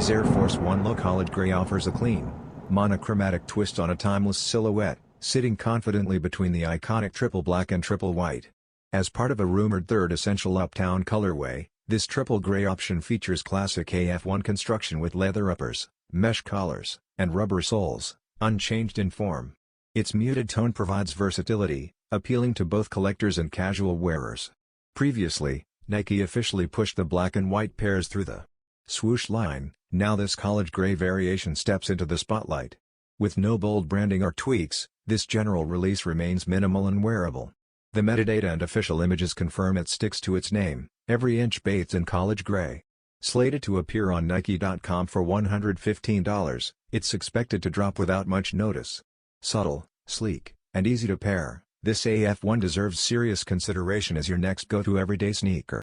Nike's Air Force 1 Low College Gray offers a clean, monochromatic twist on a timeless silhouette, sitting confidently between the iconic triple black and triple white. As part of a rumored third essential Uptown colorway, this triple gray option features classic AF1 construction with leather uppers, mesh collars, and rubber soles, unchanged in form. Its muted tone provides versatility, appealing to both collectors and casual wearers. Previously, Nike officially pushed the black and white pairs through the SWOOSH line. Now this college gray variation steps into the spotlight. With no bold branding or tweaks, this general release remains minimal and wearable. The metadata and official images confirm it sticks to its name, every inch bathed in college gray. Slated to appear on Nike.com for $115, it's expected to drop without much notice. Subtle, sleek, and easy to pair, this AF1 deserves serious consideration as your next go-to everyday sneaker.